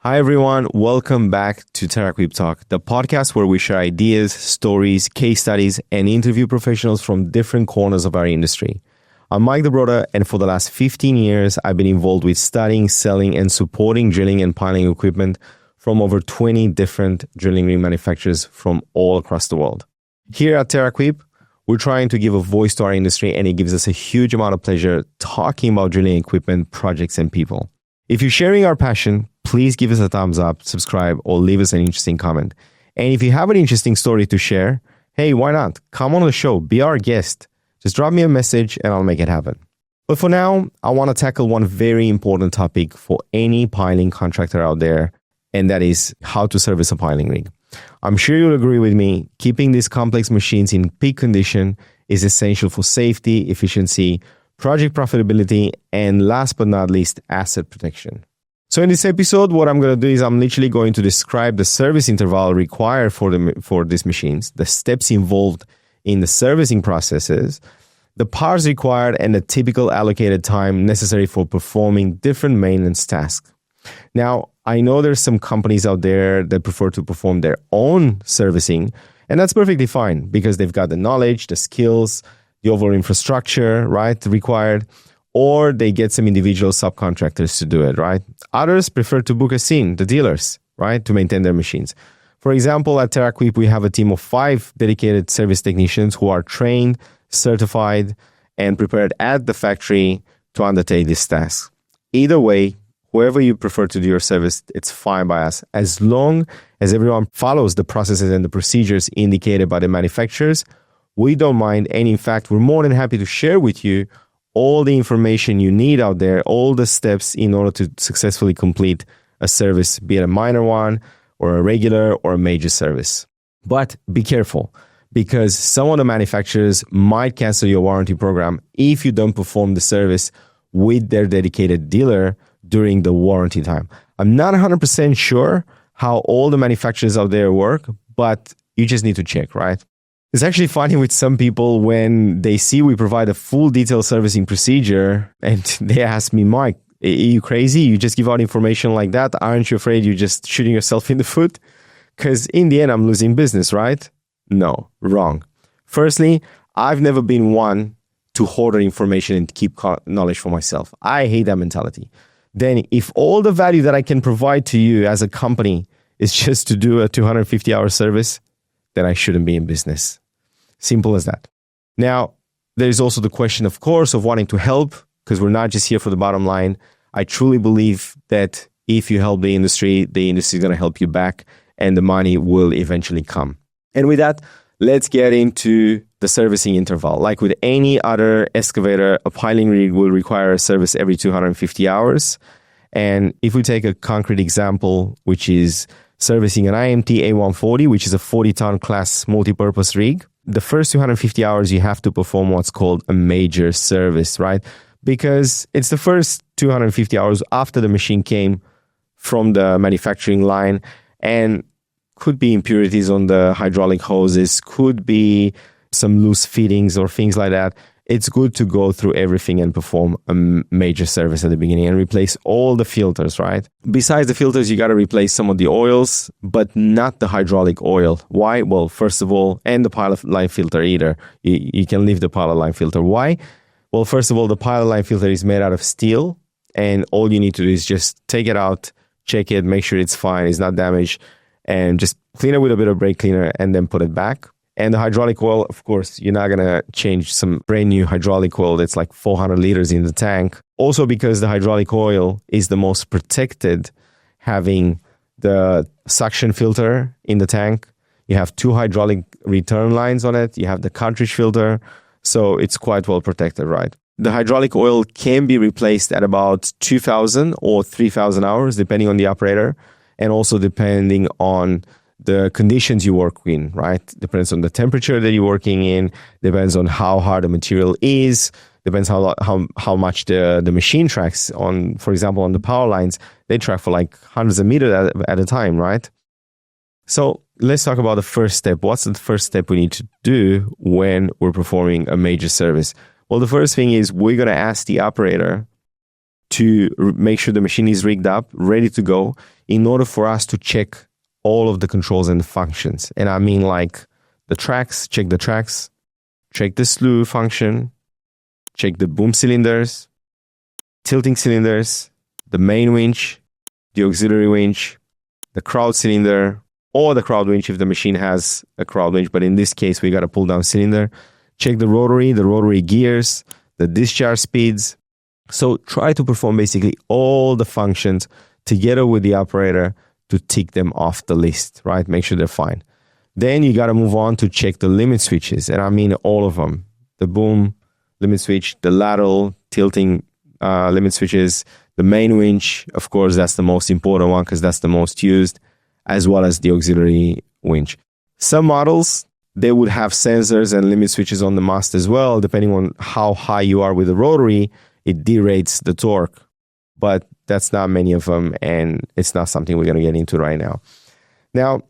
Hi everyone, welcome back to TerraQuip Talk, the podcast where we share ideas, stories, case studies, and interview professionals from different corners of our industry. I'm Mike Dobrota, and for the last 15 years, I've been involved with studying, selling, and supporting drilling and piling equipment from over 20 different drilling rig manufacturers from all across the world. Here at TerraQuip, we're trying to give a voice to our industry, and it gives us a huge amount of pleasure talking about drilling equipment, projects, and people. If you're sharing our passion, please give us a thumbs up, subscribe, or leave us an interesting comment. And if you have an interesting story to share, hey, why not? Come on the show, be our guest. Just drop me a message and I'll make it happen. But for now, I want to tackle one very important topic for any piling contractor out there, and that is how to service a piling rig. I'm sure you'll agree with me, keeping these complex machines in peak condition is essential for safety, efficiency, project profitability, and last but not least, asset protection. So in this episode, what I'm going to do is I'm literally going to describe the service interval required for these machines, the steps involved in the servicing processes, the parts required, and the typical allocated time necessary for performing different maintenance tasks. Now, I know there's some companies out there that prefer to perform their own servicing, and that's perfectly fine because they've got the knowledge, the skills, the overall infrastructure, right, required, or they get some individual subcontractors to do it, right? Others prefer to book a scene, the dealers, right, to maintain their machines. For example, at TerraQuip, we have a team of 5 dedicated service technicians who are trained, certified, and prepared at the factory to undertake this task. Either way, whoever you prefer to do your service, it's fine by us, as long as everyone follows the processes and the procedures indicated by the manufacturers. We don't mind, and in fact, we're more than happy to share with you all the information you need out there, all the steps in order to successfully complete a service, be it a minor one or a regular or a major service. But be careful, because some of the manufacturers might cancel your warranty program if you don't perform the service with their dedicated dealer during the warranty time. I'm not 100% sure how all the manufacturers out there work, but you just need to check, right? It's actually funny with some people when they see we provide a full detailed servicing procedure and they ask me, Mike, are you crazy? You just give out information like that? Aren't you afraid you're just shooting yourself in the foot? Because in the end, I'm losing business, right? No, wrong. Firstly, I've never been one to hoard information and keep knowledge for myself. I hate that mentality. Then if all the value that I can provide to you as a company is just to do a 250-hour service, then I shouldn't be in business. Simple as that. Now, there's also the question, of course, of wanting to help, because we're not just here for the bottom line. I truly believe that if you help the industry is going to help you back, and the money will eventually come. And with that, let's get into the servicing interval. Like with any other excavator, a piling rig will require a service every 250 hours. And if we take a concrete example, which is servicing an IMT A140, which is a 40-ton class multi-purpose rig, the first 250 hours you have to perform what's called a major service, right? Because it's the first 250 hours after the machine came from the manufacturing line, and could be impurities on the hydraulic hoses, could be some loose fittings or things like that. It's good to go through everything and perform a major service at the beginning and replace all the filters, right? Besides the filters, you got to replace some of the oils, but not the hydraulic oil. Why? Well, first of all, and the pilot line filter either. You can leave the pilot line filter. Why? Well, first of all, the pilot line filter is made out of steel, and all you need to do is just take it out, check it, make sure it's fine, it's not damaged, and just clean it with a bit of brake cleaner and then put it back. And the hydraulic oil, of course, you're not going to change some brand new hydraulic oil that's like 400 liters in the tank. Also because the hydraulic oil is the most protected, having the suction filter in the tank. You have 2 hydraulic return lines on it. You have the cartridge filter. So it's quite well protected, right? The hydraulic oil can be replaced at about 2,000 or 3,000 hours, depending on the operator, and also depending on the conditions you work in, right? Depends on the temperature that you're working in, depends on how hard the material is, depends how much the machine tracks on, for example, on the power lines, they track for like hundreds of meters at a time, right? So let's talk about the first step. What's the first step we need to do when we're performing a major service? Well, the first thing is we're going to ask the operator to make sure the machine is rigged up, ready to go, in order for us to check all of the controls and the functions. And I mean like the tracks, check the slew function, check the boom cylinders, tilting cylinders, the main winch, the auxiliary winch, the crowd cylinder, or the crowd winch if the machine has a crowd winch. But in this case, we got a pull down cylinder. Check the rotary gears, the discharge speeds. So try to perform basically all the functions together with the operator to tick them off the list, right? Make sure they're fine. Then you got to move on to check the limit switches. And I mean all of them. The boom limit switch, the lateral tilting limit switches, the main winch, of course, that's the most important one because that's the most used, as well as the auxiliary winch. Some models, they would have sensors and limit switches on the mast as well. Depending on how high you are with the rotary, it derates the torque. But that's not many of them, and it's not something we're going to get into right now. Now,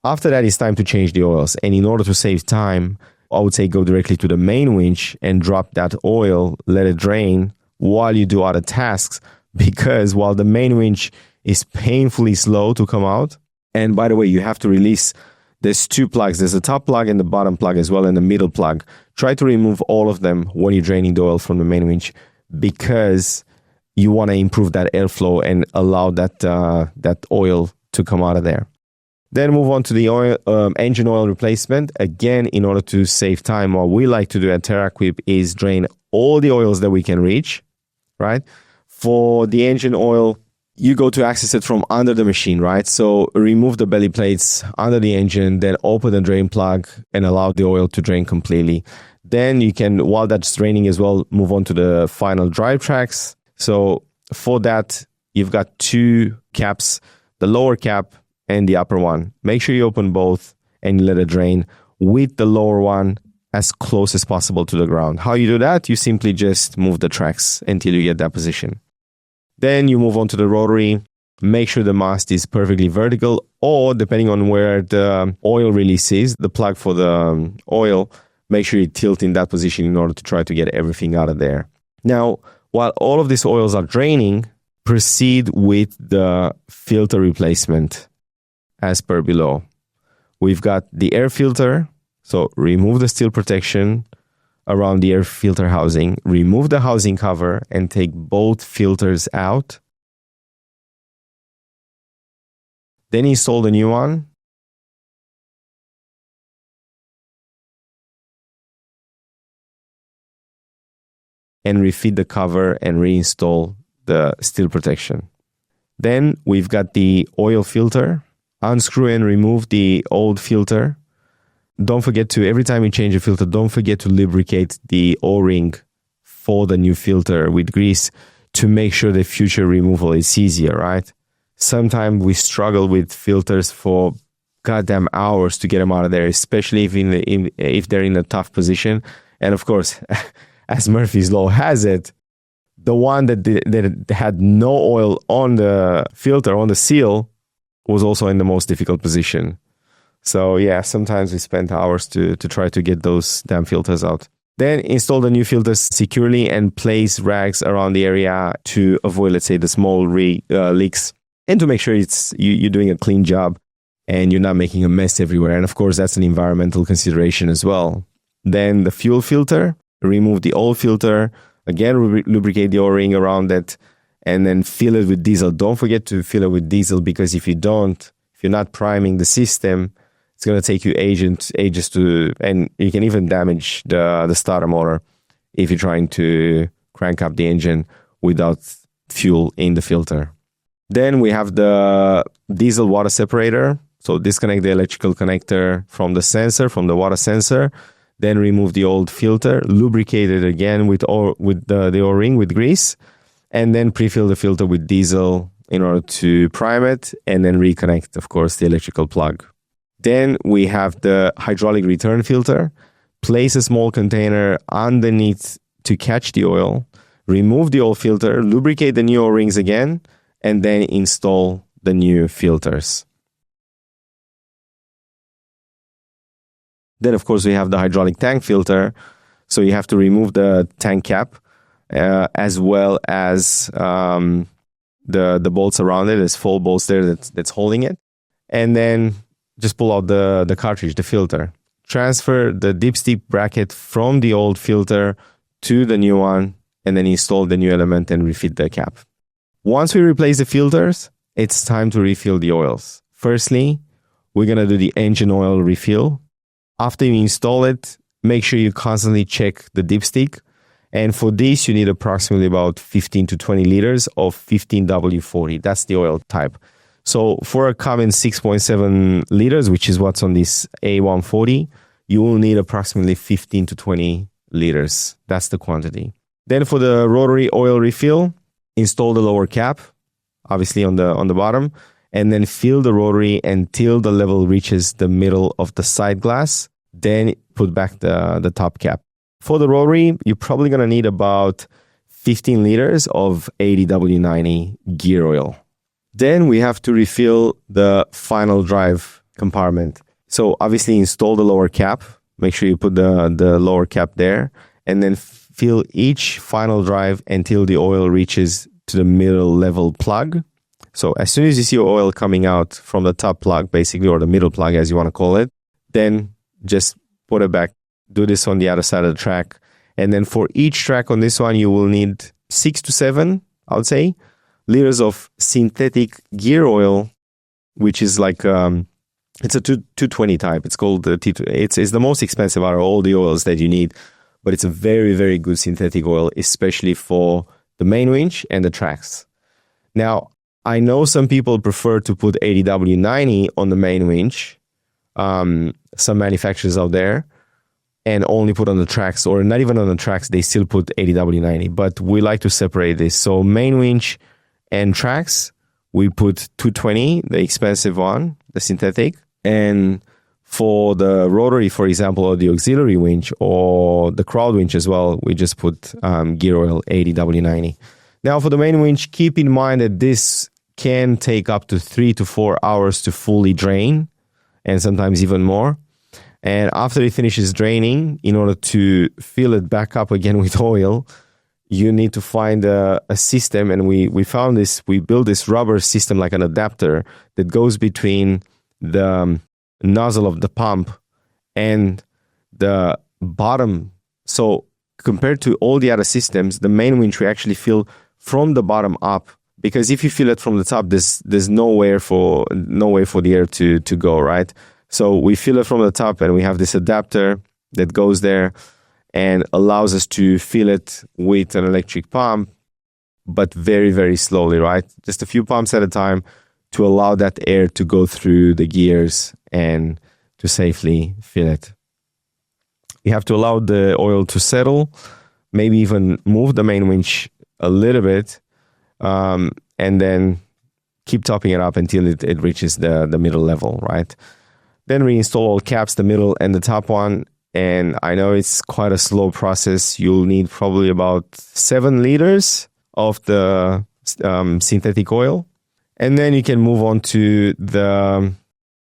after that, it's time to change the oils. And in order to save time, I would say go directly to the main winch and drop that oil, let it drain while you do other tasks. Because while the main winch is painfully slow to come out, and by the way, you have to release, there's two plugs. There's a top plug and the bottom plug as well, and the middle plug. Try to remove all of them when you're draining the oil from the main winch, because you want to improve that airflow and allow that oil to come out of there. Then move on to the oil, engine oil replacement. Again, in order to save time, what we like to do at TerraQuip is drain all the oils that we can reach, right? For the engine oil, you go to access it from under the machine, right? So remove the belly plates under the engine, then open the drain plug and allow the oil to drain completely. Then you can, while that's draining as well, move on to the final drive tracks. So for that, you've got two caps, the lower cap and the upper one. Make sure you open both and let it drain with the lower one as close as possible to the ground. How you do that? You simply just move the tracks until you get that position. Then you move on to the rotary. Make sure the mast is perfectly vertical, or depending on where the oil release is, the plug for the oil, make sure you tilt in that position in order to try to get everything out of there. Now, while all of these oils are draining, proceed with the filter replacement as per below. We've got the air filter, so remove the steel protection around the air filter housing, remove the housing cover and take both filters out. Then install the new one. And refit the cover and reinstall the steel protection. Then we've got the oil filter. Unscrew and remove the old filter. Don't forget to, every time you change a filter, don't forget to lubricate the O-ring for the new filter with grease to make sure the future removal is easier, right? Sometimes we struggle with filters for goddamn hours to get them out of there, especially if they're in a tough position. And of course, as Murphy's Law has it, the one that had no oil on the filter, on the seal, was also in the most difficult position. So yeah, sometimes we spend hours to try to get those damn filters out. Then install the new filters securely and place rags around the area to avoid, let's say, the small leaks, and to make sure you're doing a clean job and you're not making a mess everywhere. And of course, that's an environmental consideration as well. Then the fuel filter, remove the old filter, again, lubricate the O-ring around it, and then fill it with diesel. Don't forget to fill it with diesel, because if you're not priming the system, it's going to take you ages to, and you can even damage the starter motor if you're trying to crank up the engine without fuel in the filter. Then we have the diesel water separator. So disconnect the electrical connector from the sensor, from the water sensor. Then remove the old filter, lubricate it again with the O-ring with grease, and then pre-fill the filter with diesel in order to prime it, and then reconnect, of course, the electrical plug. Then we have the hydraulic return filter. Place a small container underneath to catch the oil. Remove the old filter, lubricate the new O-rings again, and then install the new filters. Then, of course, we have the hydraulic tank filter. So you have to remove the tank cap as well as the bolts around it. There's 4 bolts there that's holding it. And then just pull out the cartridge, the filter. Transfer the dipstick bracket from the old filter to the new one, and then install the new element and refit the cap. Once we replace the filters, it's time to refill the oils. Firstly, we're going to do the engine oil refill. After you install it, make sure you constantly check the dipstick. And for this, you need approximately about 15 to 20 liters of 15W40. That's the oil type. So for a common 6.7 liters, which is what's on this A140, you will need approximately 15 to 20 liters. That's the quantity. Then for the rotary oil refill, install the lower cap, obviously on the bottom, and then fill the rotary until the level reaches the middle of the side glass. Then put back the top cap. For the rotary, you're probably going to need about 15 liters of 80W90 gear oil. Then we have to refill the final drive compartment. So obviously install the lower cap. Make sure you put the lower cap there, and then fill each final drive until the oil reaches to the middle level plug. So as soon as you see oil coming out from the top plug, basically, or the middle plug as you want to call it, then just put it back. Do this on the other side of the track. And then for each track on this one, you will need 6 to 7, I would say, liters of synthetic gear oil, which is like it's a 220 type. It's called the T2. It's the most expensive out of all the oils that you need, but it's a very, very good synthetic oil, especially for the main winch and the tracks. Now, I know some people prefer to put 80W90 on the main winch, some manufacturers out there, and only put on the tracks, or not even on the tracks, they still put 80W90, but we like to separate this. So main winch and tracks, we put 220, the expensive one, the synthetic. And for the rotary, for example, or the auxiliary winch or the crowd winch as well, we just put gear oil 80W90. Now for the main winch, keep in mind that this can take up to 3 to 4 hours to fully drain, and sometimes even more. And after it finishes draining, in order to fill it back up again with oil, you need to find a system. And we found this, we built this rubber system, like an adapter that goes between the nozzle of the pump and the bottom. So compared to all the other systems, the main winch we actually fill from the bottom up, because if you fill it from the top, there's nowhere for the air to go, right? So we fill it from the top, and we have this adapter that goes there and allows us to fill it with an electric pump, but very, very slowly, right? Just a few pumps at a time to allow that air to go through the gears and to safely fill it. You have to allow the oil to settle, maybe even move the main winch a little bit, and then keep topping it up until it reaches the middle level, right? Then reinstall all caps, the middle and the top one. And I know it's quite a slow process. You'll need probably about 7 liters of the synthetic oil. And then you can move on to the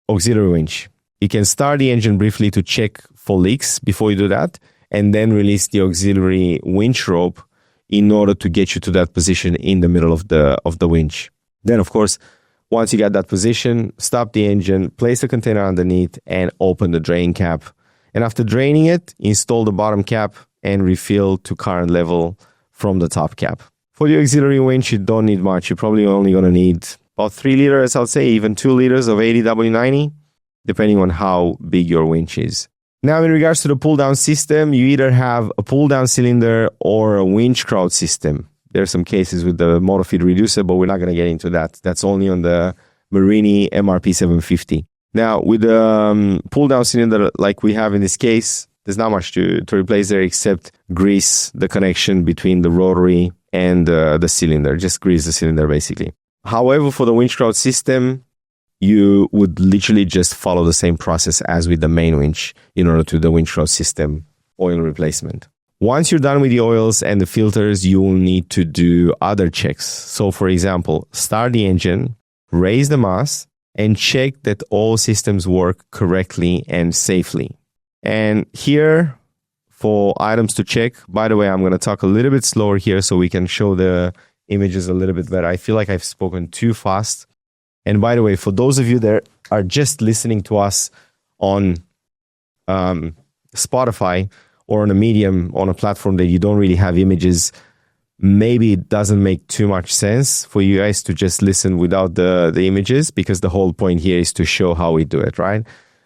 auxiliary winch. You can start the engine briefly to check for leaks before you do that, and then release the auxiliary winch rope in order to get you to that position in the middle of the winch. Then, of course, once you got that position, stop the engine, place the container underneath, and open the drain cap. And after draining it, install the bottom cap and refill to current level from the top cap. For the auxiliary winch, you don't need much. You're probably only going to need about 3 liters, I'd say, even 2 liters of 80W90, depending on how big your winch is. Now, in regards to the pull-down system, you either have a pull-down cylinder or a winch crowd system. There are some cases with the motor feed reducer, but we're not going to get into that. That's only on the Marini MRP 750. Now, with the pull-down cylinder like we have in this case, there's not much to replace there except grease the connection between the rotary and the cylinder. Just grease the cylinder, basically. However, for the winch crowd system, you would literally just follow the same process as with the main winch in order to the winch crowd system oil replacement. Once you're done with the oils and the filters, you will need to do other checks. So, for example, start the engine, raise the mast, and check that all systems work correctly and safely. And here, for items to check. By the way, I'm going to talk a little bit slower here so we can show the images a little bit better. I feel like I've spoken too fast. And by the way, for those of you that are just listening to us on Spotify or on a medium, on a platform that you don't really have images, maybe it doesn't make too much sense for you guys to just listen without the images, because the whole point here is to show how we do it, right?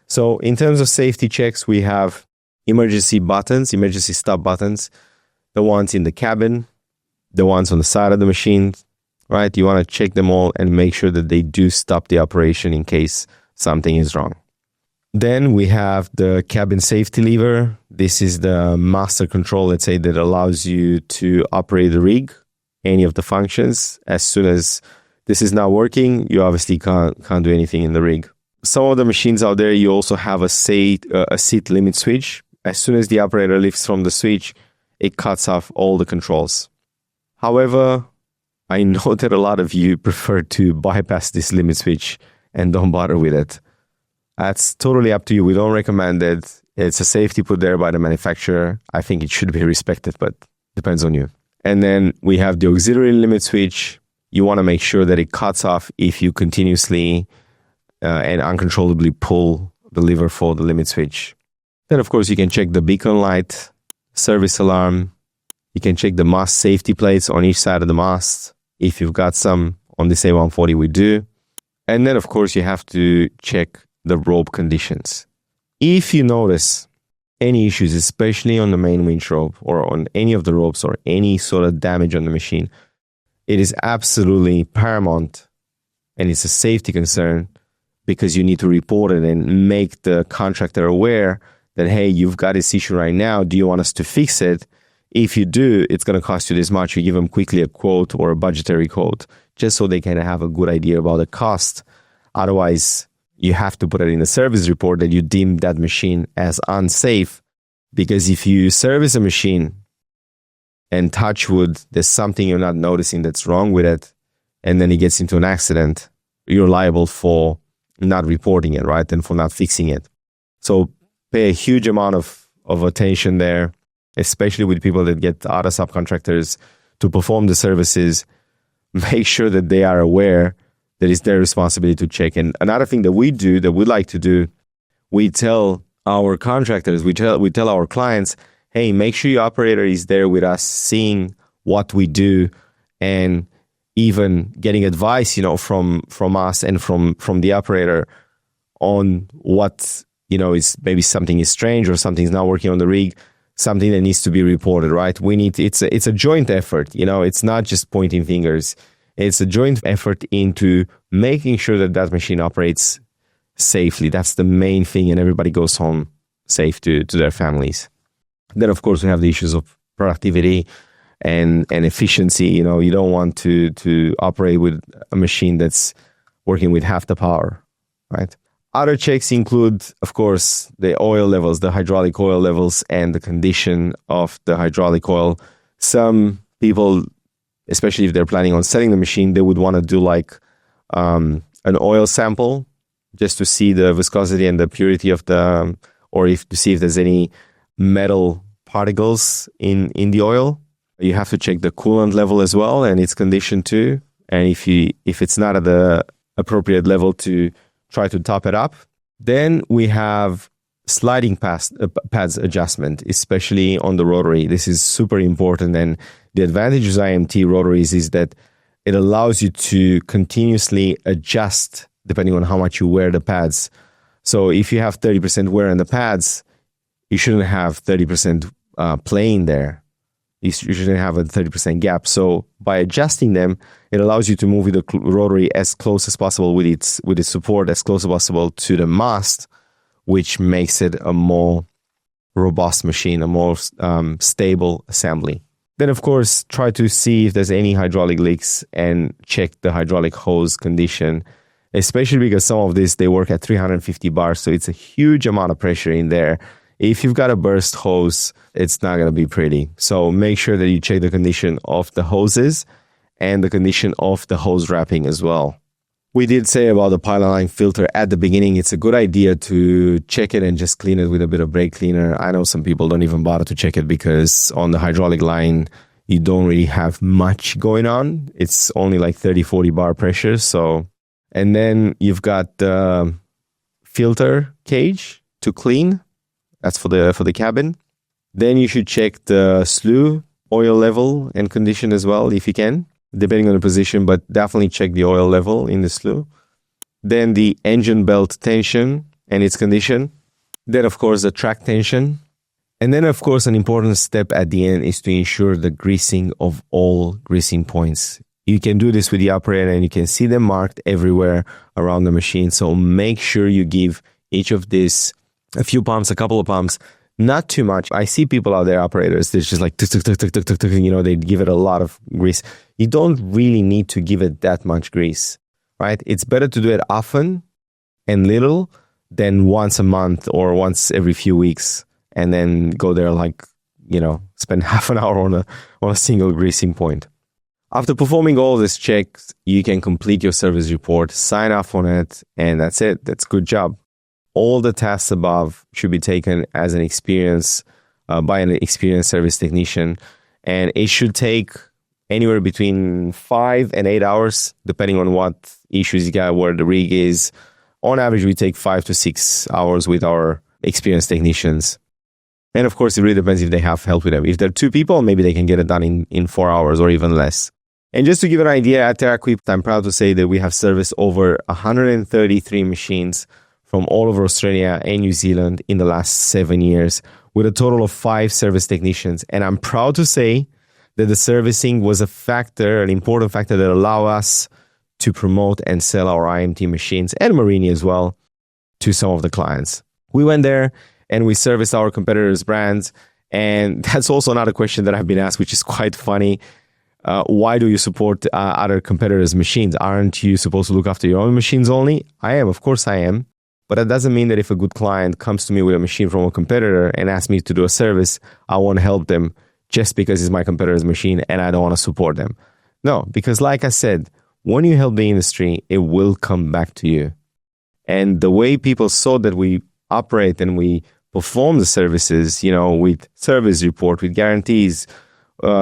So in terms of safety checks, we have emergency buttons, emergency stop buttons, the ones in the cabin, the ones on the side of the machine, right? You want to check them all and make sure that they do stop the operation in case something is wrong. Then we have the cabin safety lever. This is the master control, let's say, that allows you to operate the rig, any of the functions. As soon as this is not working, you obviously can't do anything in the rig. Some of the machines out there, you also have a seat limit switch. As soon as the operator lifts from the switch, it cuts off all the controls. However, I know that a lot of you prefer to bypass this limit switch and don't bother with it. That's totally up to you. We don't recommend it. It's a safety put there by the manufacturer. I think it should be respected, but depends on you. And then we have the auxiliary limit switch. You want to make sure that it cuts off if you continuously and uncontrollably pull the lever for the limit switch. Then, of course, you can check the beacon light, service alarm. You can check the mast safety plates on each side of the mast. If you've got some on this A140, we do. And then, of course, you have to check the rope conditions. If you notice any issues, especially on the main winch rope or on any of the ropes or any sort of damage on the machine, it is absolutely paramount and it's a safety concern, because you need to report it and make the contractor aware that, hey, you've got this issue right now. Do you want us to fix it? If you do, it's going to cost you this much. You give them quickly a quote or a budgetary quote, just so they can have a good idea about the cost. Otherwise, you have to put it in the service report that you deem that machine as unsafe, because if you service a machine and touch wood, there's something you're not noticing that's wrong with it, and then it gets into an accident, you're liable for not reporting it, right? And for not fixing it. So pay a huge amount of attention there, especially with people that get other subcontractors to perform the services. Make sure that they are aware that it's their responsibility to check. And another thing that we do, that we like to do, we tell our contractors, we tell our clients, hey, make sure your operator is there with us, seeing what we do, and even getting advice, from us and from the operator on what, is maybe something is strange or something's not working on the rig, something that needs to be reported, right? It's a joint effort, it's not just pointing fingers. It's a joint effort into making sure that machine operates safely. That's the main thing, and everybody goes home safe to their families. Then, of course, we have the issues of productivity and efficiency. You don't want to operate with a machine that's working with half the power, right? Other checks include, of course, the oil levels, the hydraulic oil levels, and the condition of the hydraulic oil. Some people, especially if they're planning on selling the machine, they would want to do like an oil sample just to see the viscosity and the purity of to see if there's any metal particles in the oil. You have to check the coolant level as well and its condition too. And if it's not at the appropriate level, to try to top it up. Then we have sliding pads adjustment, especially on the rotary. This is super important. And the advantage of IMT rotaries is that it allows you to continuously adjust depending on how much you wear the pads. So if you have 30% wear on the pads, you shouldn't have 30% playing there. You shouldn't have a 30% gap. So by adjusting them, it allows you to move the rotary as close as possible with its support, as close as possible to the mast, which makes it a more robust machine, a more stable assembly. Then, of course, try to see if there's any hydraulic leaks and check the hydraulic hose condition, especially because some of this, they work at 350 bars, so it's a huge amount of pressure in there. If you've got a burst hose, it's not going to be pretty. So make sure that you check the condition of the hoses and the condition of the hose wrapping as well. We did say about the pilot line filter at the beginning. It's a good idea to check it and just clean it with a bit of brake cleaner. I know some people don't even bother to check it because on the hydraulic line, you don't really have much going on. It's only like 30, 40 bar pressure. So, and then you've got the filter cage to clean. That's for the cabin. Then you should check the Slew oil level and condition as well, if you can, depending on the position, but definitely check the oil level in the Slew. Then the engine belt tension and its condition. Then, of course, the track tension. And then, of course, an important step at the end is to ensure the greasing of all greasing points. You can do this with the operator and you can see them marked everywhere around the machine. So make sure you give each of these a few pumps, a couple of pumps, not too much. I see people out there, operators, they're just like, they give it a lot of grease. You don't really need to give it that much grease, right? It's better to do it often and little than once a month or once every few weeks and then go there spend half an hour on a single greasing point. After performing all these checks, you can complete your service report, sign off on it, and that's it. That's a good job. All the tasks above should be taken as an experience by an experienced service technician, and it should take anywhere between 5 and 8 hours, depending on what issues you got, where the rig is. On average, we take 5 to 6 hours with our experienced technicians. And of course, it really depends if they have help with them. If they're 2 people, maybe they can get it done in 4 hours or even less. And just to give an idea, at TerraQuip, I'm proud to say that we have serviced over 133 machines from all over Australia and New Zealand in the last 7 years, with a total of 5 service technicians. And I'm proud to say that the servicing was an important factor that allowed us to promote and sell our IMT machines and Marini as well to some of the clients. We went there and we serviced our competitors' brands. And that's also another question that I've been asked, which is quite funny. Why do you support other competitors' machines? Aren't you supposed to look after your own machines only? I am, of course I am. But that doesn't mean that if a good client comes to me with a machine from a competitor and asks me to do a service, I won't help them just because it's my competitor's machine and I don't want to support them. No, because like I said, when you help the industry, it will come back to you. And the way people saw that we operate and we perform the services, with service report, with guarantees,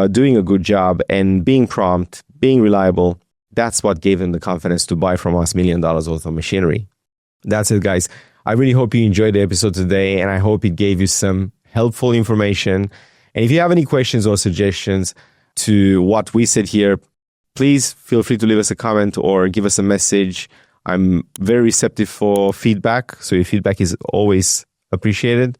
doing a good job and being prompt, being reliable, that's what gave them the confidence to buy from us $1 million worth of machinery. That's it, guys. I really hope you enjoyed the episode today, and I hope it gave you some helpful information. And if you have any questions or suggestions to what we said here, please feel free to leave us a comment or give us a message. I'm very receptive for feedback, so your feedback is always appreciated.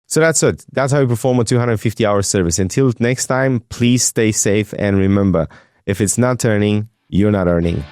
So that's it. That's how we perform a 250-hour service. Until next time, please stay safe, and remember, if it's not turning, you're not earning.